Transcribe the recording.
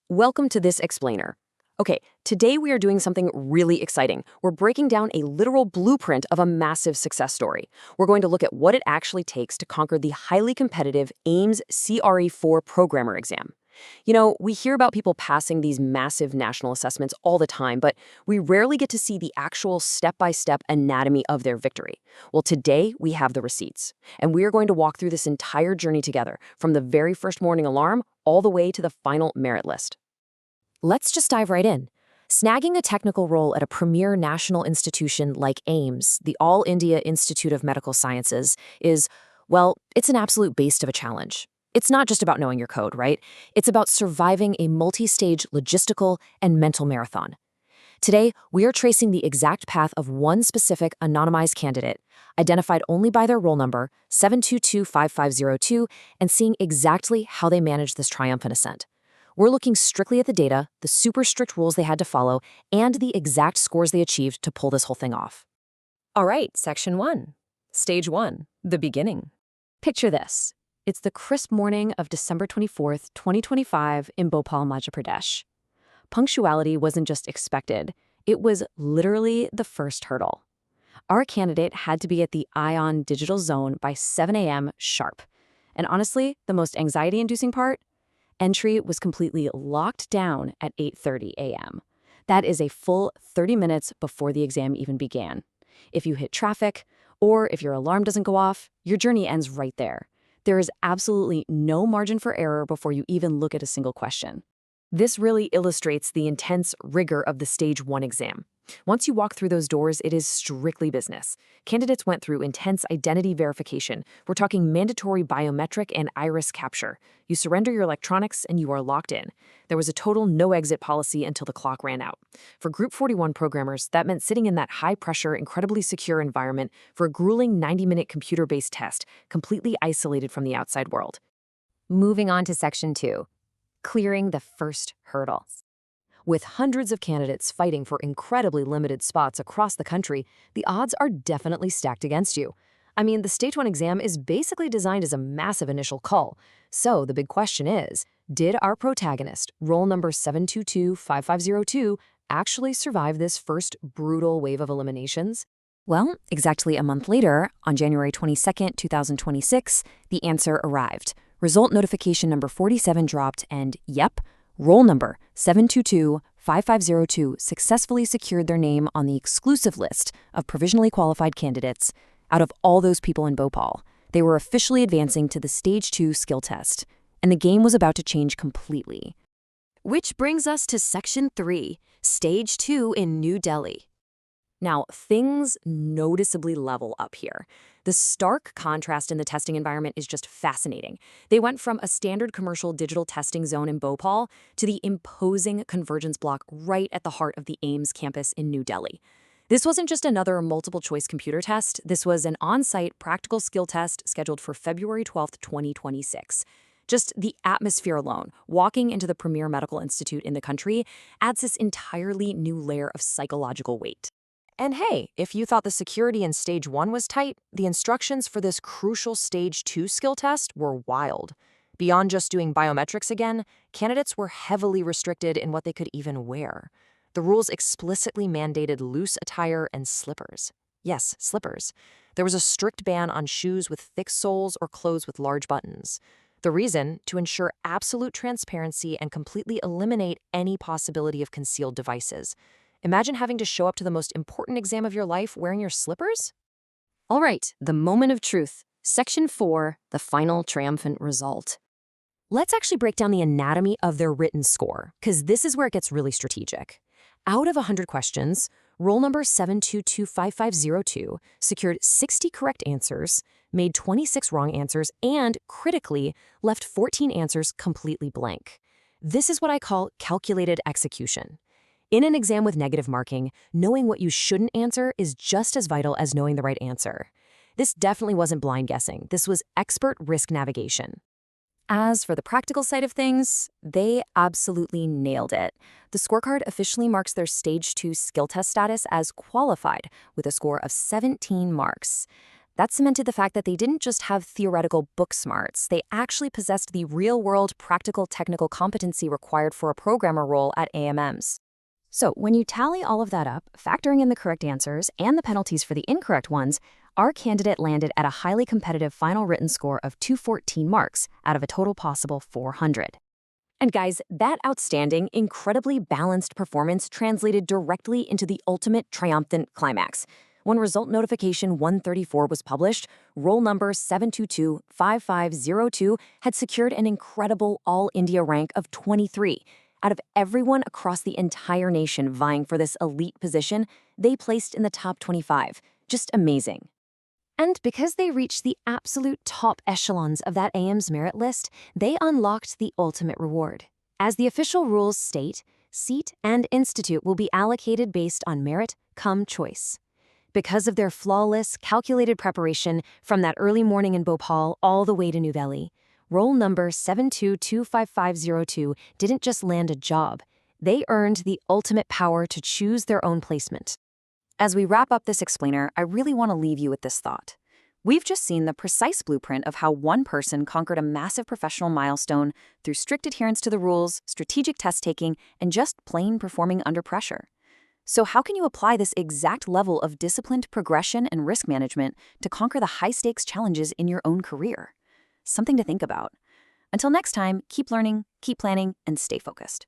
Welcome to this explainer. Okay, today we are doing something really exciting. We're breaking down a literal blueprint of a massive success story. We're going to look at what it actually takes to conquer the highly competitive AIIMS CRE-4 programmer exam. You know, we hear about people passing these massive national assessments all the time, but we rarely get to see the actual step-by-step anatomy of their victory. Well, today we have the receipts, and we are going to walk through this entire journey together, from the very first morning alarm all the way to the final merit list. Let's just dive right in. Snagging a technical role at a premier national institution like AIIMS, the All India Institute of Medical Sciences, is, well, it's an absolute beast of a challenge. It's not just about knowing your code, right? It's about surviving a multi-stage logistical and mental marathon. Today, we are tracing the exact path of one specific anonymized candidate, identified only by their roll number, 7225502, and seeing exactly how they managed this triumphant ascent. We're looking strictly at the data, the super strict rules they had to follow, and the exact scores they achieved to pull this whole thing off. All right, Section 1. Stage 1, the beginning. Picture this. It's the crisp morning of December 24th, 2025 in Bhopal, Madhya Pradesh. Punctuality wasn't just expected, it was literally the first hurdle. Our candidate had to be at the ION Digital Zone by 7 a.m. sharp. And honestly, the most anxiety-inducing part? Entry was completely locked down at 8:30 a.m. That is a full 30 minutes before the exam even began. If you hit traffic, or if your alarm doesn't go off, your journey ends right there. There is absolutely no margin for error before you even look at a single question. This really illustrates the intense rigor of the Stage 1 exam. Once you walk through those doors, it is strictly business. Candidates went through intense identity verification. We're talking mandatory biometric and iris capture. You surrender your electronics and you are locked in. There was a total no-exit policy until the clock ran out. For Group 41 programmers, that meant sitting in that high-pressure, incredibly secure environment for a grueling 90-minute computer-based test, completely isolated from the outside world. Moving on to Section 2, clearing the first hurdle. With hundreds of candidates fighting for incredibly limited spots across the country, the odds are definitely stacked against you. I mean, the Stage 1 exam is basically designed as a massive initial cull. So the big question is, did our protagonist, roll number 7225502, actually survive this first brutal wave of eliminations? Well, exactly a month later, on January 22nd, 2026, the answer arrived. Result notification number 47 dropped and, yep, roll number 7225502 successfully secured their name on the exclusive list of provisionally qualified candidates. Out of all those people in Bhopal, they were officially advancing to the Stage 2 skill test, and the game was about to change completely. Which brings us to Section 3, Stage 2 in New Delhi. Now, things noticeably level up here. The stark contrast in the testing environment is just fascinating. They went from a standard commercial digital testing zone in Bhopal to the imposing convergence block right at the heart of the AIIMS campus in New Delhi. This wasn't just another multiple-choice computer test. This was an on-site practical skill test scheduled for February 12th, 2026. Just the atmosphere alone, walking into the premier medical institute in the country, adds this entirely new layer of psychological weight. And hey, if you thought the security in Stage 1 was tight, the instructions for this crucial Stage 2 skill test were wild. Beyond just doing biometrics again, candidates were heavily restricted in what they could even wear. The rules explicitly mandated loose attire and slippers. Yes, slippers. There was a strict ban on shoes with thick soles or clothes with large buttons. The reason? To ensure absolute transparency and completely eliminate any possibility of concealed devices. Imagine having to show up to the most important exam of your life wearing your slippers? All right, the moment of truth. Section 4, the final triumphant result. Let's actually break down the anatomy of their written score, because this is where it gets really strategic. Out of 100 questions, roll number 7225502 secured 60 correct answers, made 26 wrong answers, and, critically, left 14 answers completely blank. This is what I call calculated execution. In an exam with negative marking, knowing what you shouldn't answer is just as vital as knowing the right answer. This definitely wasn't blind guessing. This was expert risk navigation. As for the practical side of things, they absolutely nailed it. The scorecard officially marks their Stage 2 skill test status as qualified with a score of 17 marks. That cemented the fact that they didn't just have theoretical book smarts, they actually possessed the real-world practical technical competency required for a programmer role at AIIMS. So when you tally all of that up, factoring in the correct answers and the penalties for the incorrect ones, our candidate landed at a highly competitive final written score of 214 marks out of a total possible 400. And guys, that outstanding, incredibly balanced performance translated directly into the ultimate triumphant climax. When result notification 134 was published, roll number 7225502 had secured an incredible all-India rank of 23. Out of everyone across the entire nation vying for this elite position, they placed in the top 25. Just amazing. And because they reached the absolute top echelons of that AIIMS merit list, they unlocked the ultimate reward. As the official rules state, seat and institute will be allocated based on merit cum choice. Because of their flawless, calculated preparation from that early morning in Bhopal all the way to New Delhi, roll number 7225502 didn't just land a job, they earned the ultimate power to choose their own placement. As we wrap up this explainer, I really want to leave you with this thought. We've just seen the precise blueprint of how one person conquered a massive professional milestone through strict adherence to the rules, strategic test-taking, and just plain performing under pressure. So how can you apply this exact level of disciplined progression and risk management to conquer the high-stakes challenges in your own career? Something to think about. Until next time, keep learning, keep planning, and stay focused.